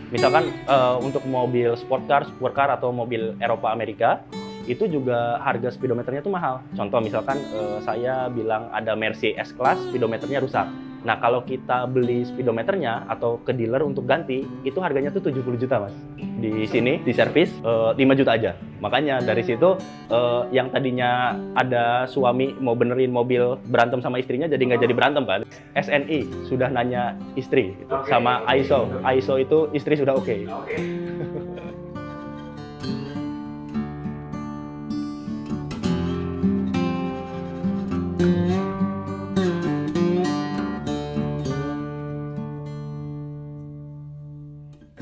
Misalkan untuk mobil supercar atau mobil Eropa Amerika, itu juga harga speedometernya tuh mahal. Contoh misalkan saya bilang ada Mercy S-Class, speedometernya rusak. Nah kalau kita beli speedometernya atau ke dealer untuk ganti, itu harganya tuh 70 juta mas. Di sini, di servis, 5 juta aja. Makanya dari situ yang tadinya ada suami mau benerin mobil berantem sama istrinya jadi nggak jadi berantem kan. SNI sudah nanya istri gitu. Sama ISO itu istri sudah oke.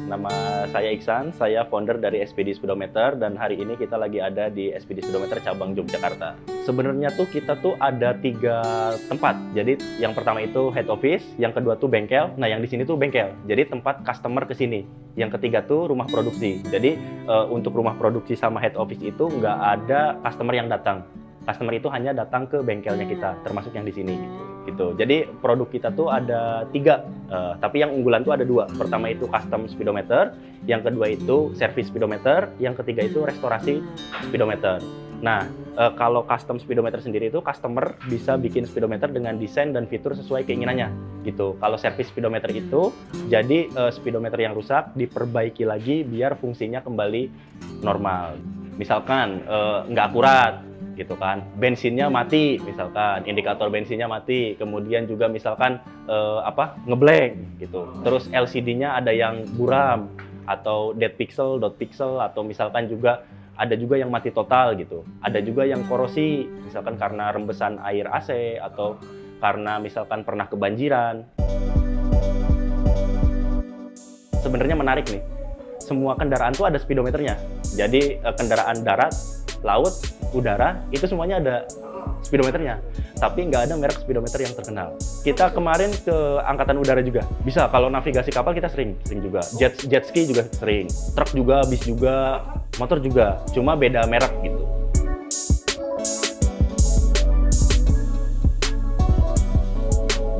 Nama saya Iksan, saya founder dari SPD Speedometer dan hari ini kita lagi ada di SPD Speedometer cabang Yogyakarta. Sebenarnya tuh kita tuh ada 3 tempat. Jadi yang pertama itu head office, yang kedua tuh bengkel. Nah yang di sini tuh bengkel. Jadi tempat customer ke sini. Yang ketiga tuh rumah produksi. Jadi untuk rumah produksi sama head office itu nggak ada customer yang datang. Customer itu hanya datang ke bengkelnya kita, termasuk yang di sini gitu. Jadi produk kita tuh ada 3, tapi yang unggulan tuh ada 2. Pertama itu custom speedometer, yang kedua itu service speedometer, yang ketiga itu restorasi speedometer. Nah, kalau custom speedometer sendiri itu customer bisa bikin speedometer dengan desain dan fitur sesuai keinginannya gitu. Kalau service speedometer itu jadi speedometer yang rusak diperbaiki lagi biar fungsinya kembali normal. Misalkan nggak akurat gitu kan, bensinnya mati misalkan, indikator bensinnya mati, kemudian juga misalkan ngeblank gitu, terus LCD-nya ada yang buram atau dead pixel, dot pixel, atau misalkan juga ada juga yang mati total gitu, ada juga yang korosi misalkan karena rembesan air AC atau karena misalkan pernah kebanjiran. Sebenarnya menarik nih, semua kendaraan tuh ada speedometernya, jadi kendaraan darat, laut, udara, itu semuanya ada speedometernya. Tapi nggak ada merek speedometer yang terkenal. Kita kemarin ke Angkatan Udara juga. Bisa, kalau navigasi kapal kita sering juga. Jet ski juga sering. Truk juga, bis juga, motor juga. Cuma beda merek gitu.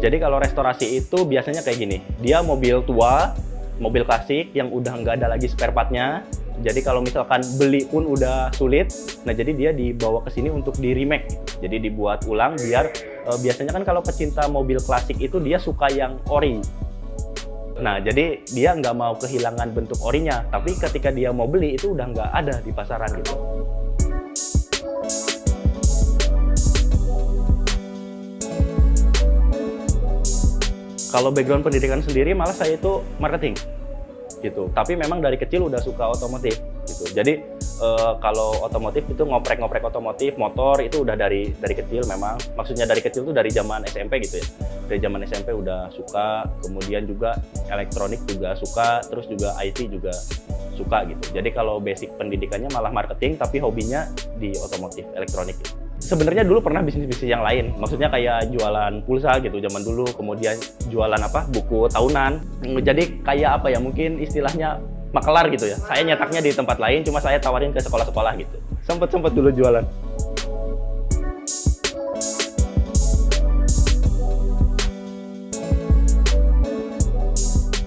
Jadi kalau restorasi itu biasanya kayak gini. Dia mobil tua, mobil klasik yang udah nggak ada lagi spare part-nya. Jadi kalau misalkan beli pun udah sulit, nah jadi dia dibawa ke sini untuk di remake gitu. Jadi dibuat ulang biar biasanya kan kalau pecinta mobil klasik itu dia suka yang ori. Nah jadi dia nggak mau kehilangan bentuk orinya, tapi ketika dia mau beli itu udah nggak ada di pasaran gitu. Kalau background pendidikan sendiri malah saya itu marketing. Gitu. Tapi memang dari kecil udah suka otomotif gitu. Jadi kalau otomotif itu ngoprek-ngoprek otomotif, motor itu udah dari kecil memang. Maksudnya dari kecil tuh dari zaman SMP gitu ya. Dari zaman SMP udah suka, kemudian juga elektronik juga suka, terus juga IT juga suka gitu. Jadi kalau basic pendidikannya malah marketing tapi hobinya di otomotif elektronik gitu. Sebenarnya dulu pernah bisnis-bisnis yang lain, maksudnya kayak jualan pulsa gitu zaman dulu, kemudian jualan buku tahunan. Jadi kayak mungkin istilahnya makelar gitu ya. Saya nyetaknya di tempat lain, cuma saya tawarin ke sekolah-sekolah gitu. Sempet dulu jualan.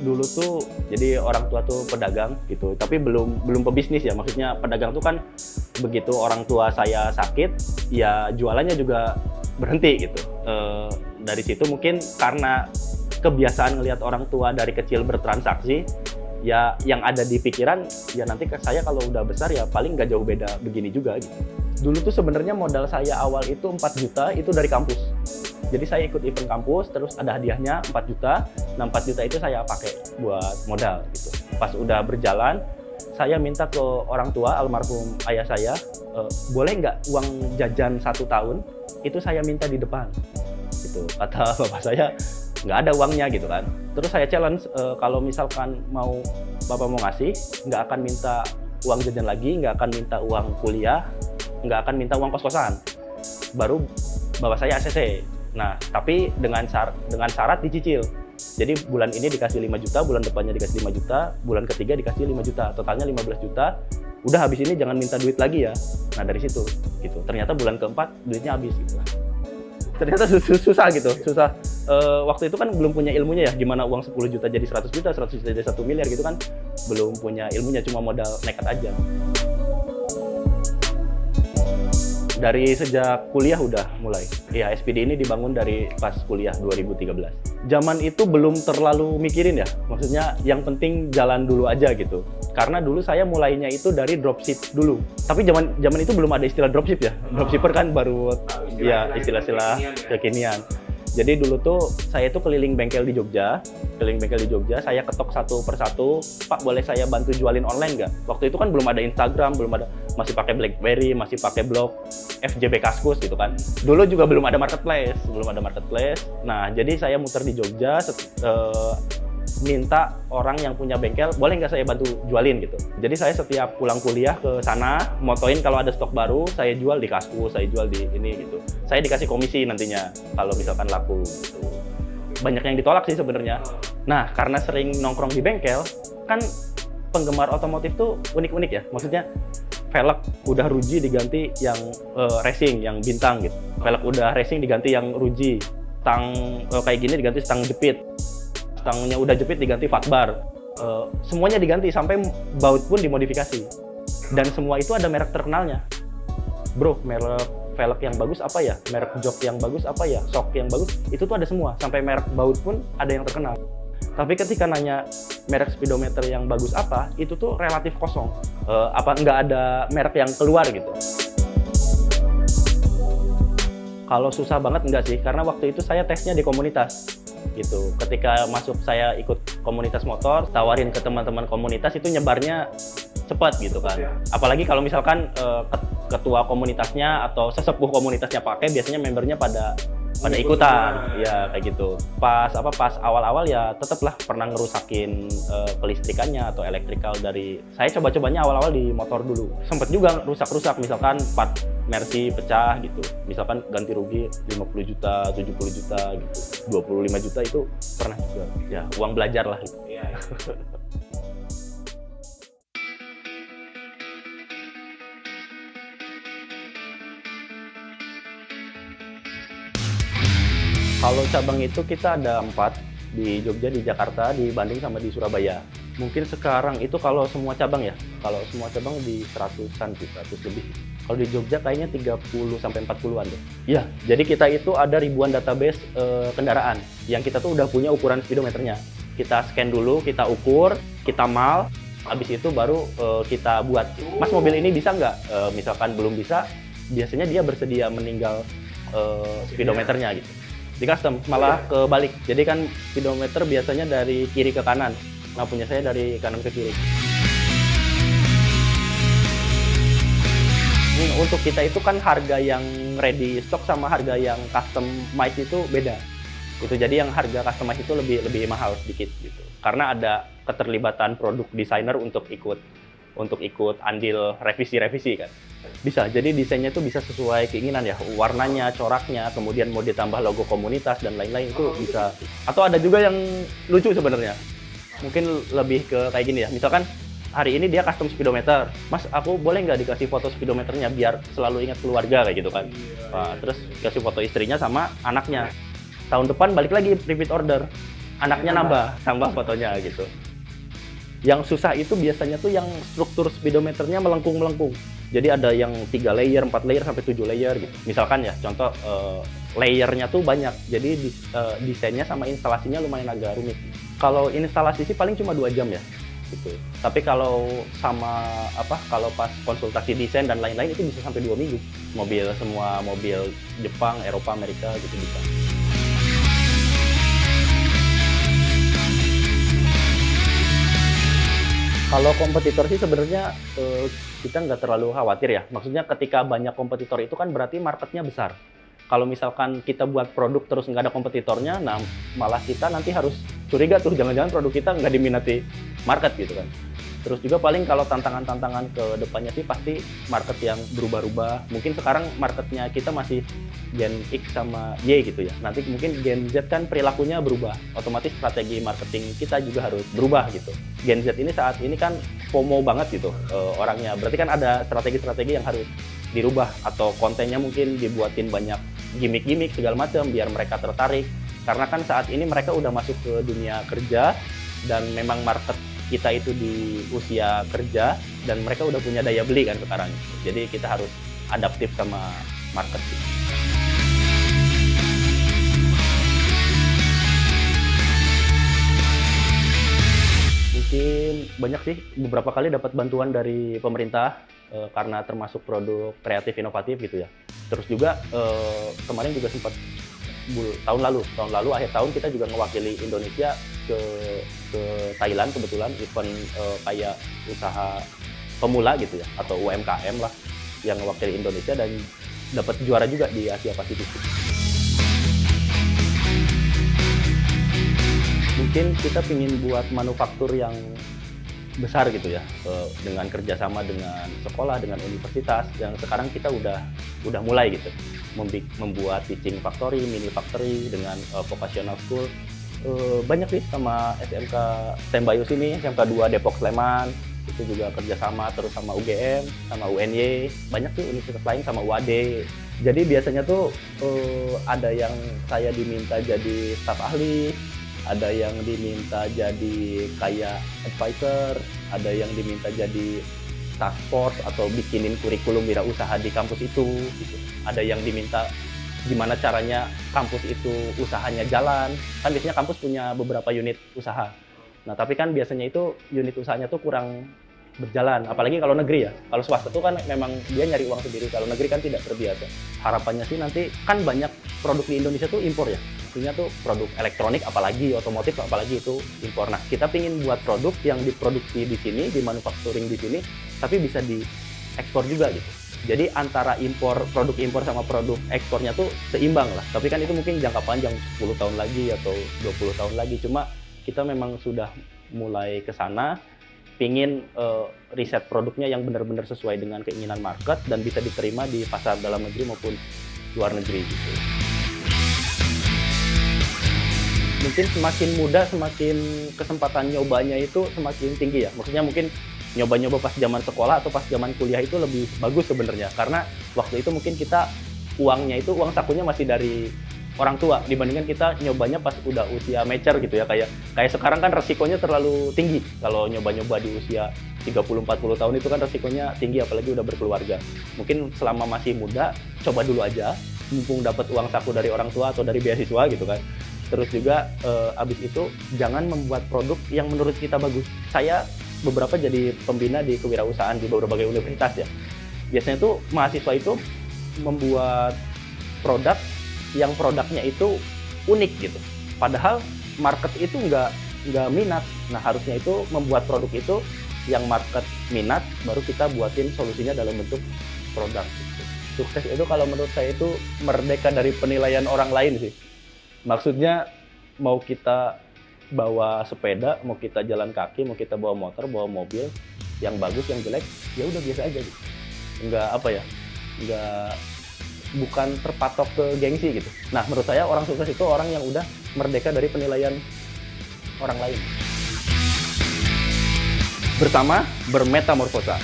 Dulu tuh jadi orang tua tuh pedagang gitu, tapi belum pebisnis ya, maksudnya pedagang tuh kan begitu orang tua saya sakit ya jualannya juga berhenti gitu. Dari situ mungkin karena kebiasaan ngelihat orang tua dari kecil bertransaksi ya, yang ada di pikiran ya nanti saya kalau udah besar ya paling nggak jauh beda begini juga gitu. Dulu tuh sebenarnya modal saya awal itu 4 juta itu dari kampus. Jadi saya ikut event kampus, terus ada hadiahnya 4 juta. Nah 4 juta itu saya pakai buat modal gitu. Pas udah berjalan, saya minta ke orang tua, almarhum ayah saya, boleh nggak uang jajan 1 tahun, itu saya minta di depan. Gitu. Kata bapak saya, nggak ada uangnya gitu kan. Terus saya challenge, kalau misalkan bapak mau ngasih, nggak akan minta uang jajan lagi, nggak akan minta uang kuliah, nggak akan minta uang kos-kosan. Baru bapak saya ACC. Nah, tapi dengan syarat dicicil. Jadi bulan ini dikasih 5 juta, bulan depannya dikasih 5 juta, bulan ketiga dikasih 5 juta, totalnya 15 juta. Udah habis ini jangan minta duit lagi ya. Nah, dari situ gitu. Ternyata bulan keempat duitnya habis gitu. ternyata susah gitu, susah. Waktu itu kan belum punya ilmunya ya, gimana uang 10 juta jadi 100 juta, 100 juta jadi 1 miliar gitu kan, belum punya ilmunya, cuma modal nekat aja. Dari sejak kuliah udah mulai. Ya, SPD ini dibangun dari pas kuliah 2013. Zaman itu belum terlalu mikirin ya, maksudnya yang penting jalan dulu aja gitu. Karena dulu saya mulainya itu dari dropship dulu. Tapi zaman itu belum ada istilah dropship ya. Dropshipper kan baru ya istilah-istilah kekinian. Jadi dulu tuh saya tuh keliling bengkel di Jogja, saya ketok satu persatu, Pak boleh saya bantu jualin online nggak? Waktu itu kan belum ada Instagram, masih pakai BlackBerry, masih pakai blog FJB Kaskus gitu kan. Dulu juga belum ada marketplace. Nah jadi saya muter di Jogja, minta orang yang punya bengkel, boleh nggak saya bantu jualin gitu. Jadi saya setiap pulang kuliah ke sana, motoin kalau ada stok baru, saya jual di Kaskus, saya jual di ini gitu. Saya dikasih komisi nantinya kalau misalkan laku gitu. Banyak yang ditolak sih sebenarnya. Nah, karena sering nongkrong di bengkel, kan penggemar otomotif tuh unik-unik ya. Maksudnya velg udah ruji diganti yang racing, yang bintang gitu. Velg udah racing diganti yang ruji. Stang kayak gini diganti stang jepit. Stangnya udah jepit diganti fatbar. Semuanya diganti, sampai baut pun dimodifikasi. Dan semua itu ada merek terkenalnya. Bro, merek velg yang bagus apa ya? Merek jok yang bagus apa ya? Shock yang bagus, itu tuh ada semua. Sampai merek baut pun ada yang terkenal. Tapi ketika nanya merek speedometer yang bagus apa, itu tuh relatif kosong. Nggak ada merek yang keluar gitu. Kalau susah banget enggak sih, karena waktu itu saya tesnya di komunitas. Gitu. Ketika masuk saya ikut komunitas motor, tawarin ke teman-teman komunitas, itu nyebarnya cepat gitu kan. Apalagi kalau misalkan ketua komunitasnya atau sesepuh komunitasnya pakai, biasanya membernya pada ikutan, ya kayak gitu. Pas awal-awal ya tetaplah pernah ngerusakin kelistrikannya atau elektrikal dari. Saya coba-cobanya awal-awal di motor dulu. Sempet juga rusak-rusak, misalkan part Mercy pecah gitu. Misalkan ganti rugi 50 juta, 70 juta gitu. 25 juta itu pernah juga. Ya, uang belajar lah gitu. Kalau cabang itu kita ada 4 di Jogja, di Jakarta, di Bandung, sama di Surabaya. Mungkin sekarang itu kalau semua cabang ya, kalau semua cabang di 100-an sih, 100 lebih. Kalau di Jogja kayaknya 30 sampai 40-an deh. Iya, jadi kita itu ada ribuan database kendaraan yang kita tuh udah punya ukuran speedometernya. Kita scan dulu, kita ukur, kita mal, habis itu baru kita buat. Mas, mobil ini bisa nggak? Misalkan belum bisa, biasanya dia bersedia meninggal speedometernya gitu. Di custom malah kebalik, jadi kan speedometer biasanya dari kiri ke kanan, nah punya saya dari kanan ke kiri. Untuk kita itu kan harga yang ready stock sama harga yang customize itu beda. Itu jadi yang harga customize itu lebih mahal sedikit gitu, karena ada keterlibatan produk desainer untuk ikut andil revisi kan. Bisa, jadi desainnya itu bisa sesuai keinginan ya, warnanya, coraknya, kemudian mau ditambah logo komunitas dan lain-lain itu bisa. Atau ada juga yang lucu sebenarnya, mungkin lebih ke kayak gini ya, misalkan hari ini dia custom speedometer, Mas aku boleh nggak dikasih foto speedometernya biar selalu ingat keluarga kayak gitu kan. Nah, terus kasih foto istrinya sama anaknya, tahun depan balik lagi repeat order, anaknya nambah fotonya gitu. Yang susah itu biasanya tuh yang struktur speedometernya melengkung. Jadi ada yang 3 layer, 4 layer, sampai 7 layer gitu. Misalkan ya, contoh layernya tuh banyak. Jadi desainnya sama instalasinya lumayan agak rumit. Kalau instalasi sih paling cuma 2 jam ya. Gitu. Tapi kalau kalau pas konsultasi desain dan lain-lain itu bisa sampai 2 minggu. Semua mobil Jepang, Eropa, Amerika gitu bisa. Kalau kompetitor sih sebenarnya kita nggak terlalu khawatir ya. Maksudnya ketika banyak kompetitor itu kan berarti marketnya besar. Kalau misalkan kita buat produk terus nggak ada kompetitornya, nah malah kita nanti harus curiga tuh, jangan-jangan produk kita nggak diminati market gitu kan. Terus juga paling kalau tantangan-tantangan ke depannya sih pasti market yang berubah-ubah. Mungkin sekarang marketnya kita masih Gen X sama Y gitu ya. Nanti mungkin Gen Z kan perilakunya berubah. Otomatis strategi marketing kita juga harus berubah gitu. Gen Z ini saat ini kan FOMO banget gitu orangnya. Berarti kan ada strategi-strategi yang harus dirubah, atau kontennya mungkin dibuatin banyak gimmick-gimmick segala macam biar mereka tertarik. Karena kan saat ini mereka udah masuk ke dunia kerja dan memang market kita itu di usia kerja dan mereka udah punya daya beli kan sekarang. Jadi kita harus adaptif sama market. Mungkin banyak sih, beberapa kali dapat bantuan dari pemerintah karena termasuk produk kreatif inovatif gitu ya. Terus juga kemarin juga sempat tahun lalu akhir tahun kita juga mewakili Indonesia ke Thailand kebetulan event kayak usaha pemula gitu ya atau UMKM lah yang mewakili Indonesia dan dapat juara juga di Asia Pasifik. Mungkin kita ingin buat manufaktur yang besar gitu ya, dengan kerjasama dengan sekolah, dengan universitas yang sekarang kita udah mulai gitu membuat teaching factory, mini factory dengan vocational school. Banyak sih sama SMK Sembayus ini, SMK 2 Depok Sleman itu juga kerjasama, terus sama UGM, sama UNY, banyak sih universitas lain sama UAD. Jadi biasanya tuh ada yang saya diminta jadi staf ahli, ada yang diminta jadi kayak advisor, ada yang diminta jadi task force atau bikinin kurikulum wirausaha di kampus itu gitu. Ada yang diminta gimana caranya kampus itu usahanya jalan. Kan biasanya kampus punya beberapa unit usaha. Nah, tapi kan biasanya itu unit usahanya tuh kurang berjalan, apalagi kalau negeri ya. Kalau swasta tuh kan memang dia nyari uang sendiri, kalau negeri kan tidak terbiasa. Harapannya sih nanti kan banyak produk di Indonesia tuh impor ya. Artinya tuh produk elektronik apalagi, otomotif apalagi itu impor. Nah, kita pingin buat produk yang diproduksi di sini, di manufacturing di sini, tapi bisa diekspor juga gitu. Jadi antara produk impor sama produk ekspornya tuh seimbang lah. Tapi kan itu mungkin jangka panjang 10 tahun lagi atau 20 tahun lagi. Cuma kita memang sudah mulai ke sana, pingin riset produknya yang benar-benar sesuai dengan keinginan market dan bisa diterima di pasar dalam negeri maupun luar negeri gitu. Mungkin semakin muda, semakin kesempatan nyobanya itu semakin tinggi ya. Maksudnya mungkin nyoba-nyoba pas zaman sekolah atau pas zaman kuliah itu lebih bagus sebenarnya. Karena waktu itu mungkin kita uang sakunya masih dari orang tua dibandingkan kita nyobanya pas udah usia mature gitu ya. Kayak sekarang kan resikonya terlalu tinggi. Kalau nyoba-nyoba di usia 30-40 tahun itu kan resikonya tinggi apalagi udah berkeluarga. Mungkin selama masih muda coba dulu aja, mumpung dapat uang saku dari orang tua atau dari beasiswa gitu kan. Terus juga abis itu jangan membuat produk yang menurut kita bagus. Saya beberapa jadi pembina di kewirausahaan di berbagai universitas ya. Biasanya tuh mahasiswa itu membuat produk yang produknya itu unik gitu. Padahal market itu nggak minat. Nah, harusnya itu membuat produk itu yang market minat, baru kita buatin solusinya dalam bentuk produk gitu. Sukses itu kalau menurut saya itu merdeka dari penilaian orang lain sih. Maksudnya mau kita bawa sepeda, mau kita jalan kaki, mau kita bawa motor, bawa mobil, yang bagus, yang jelek, ya udah biasa aja gitu. Bukan terpatok ke gengsi gitu. Nah, menurut saya orang sukses itu orang yang udah merdeka dari penilaian orang lain. Bersama bermetamorfosa.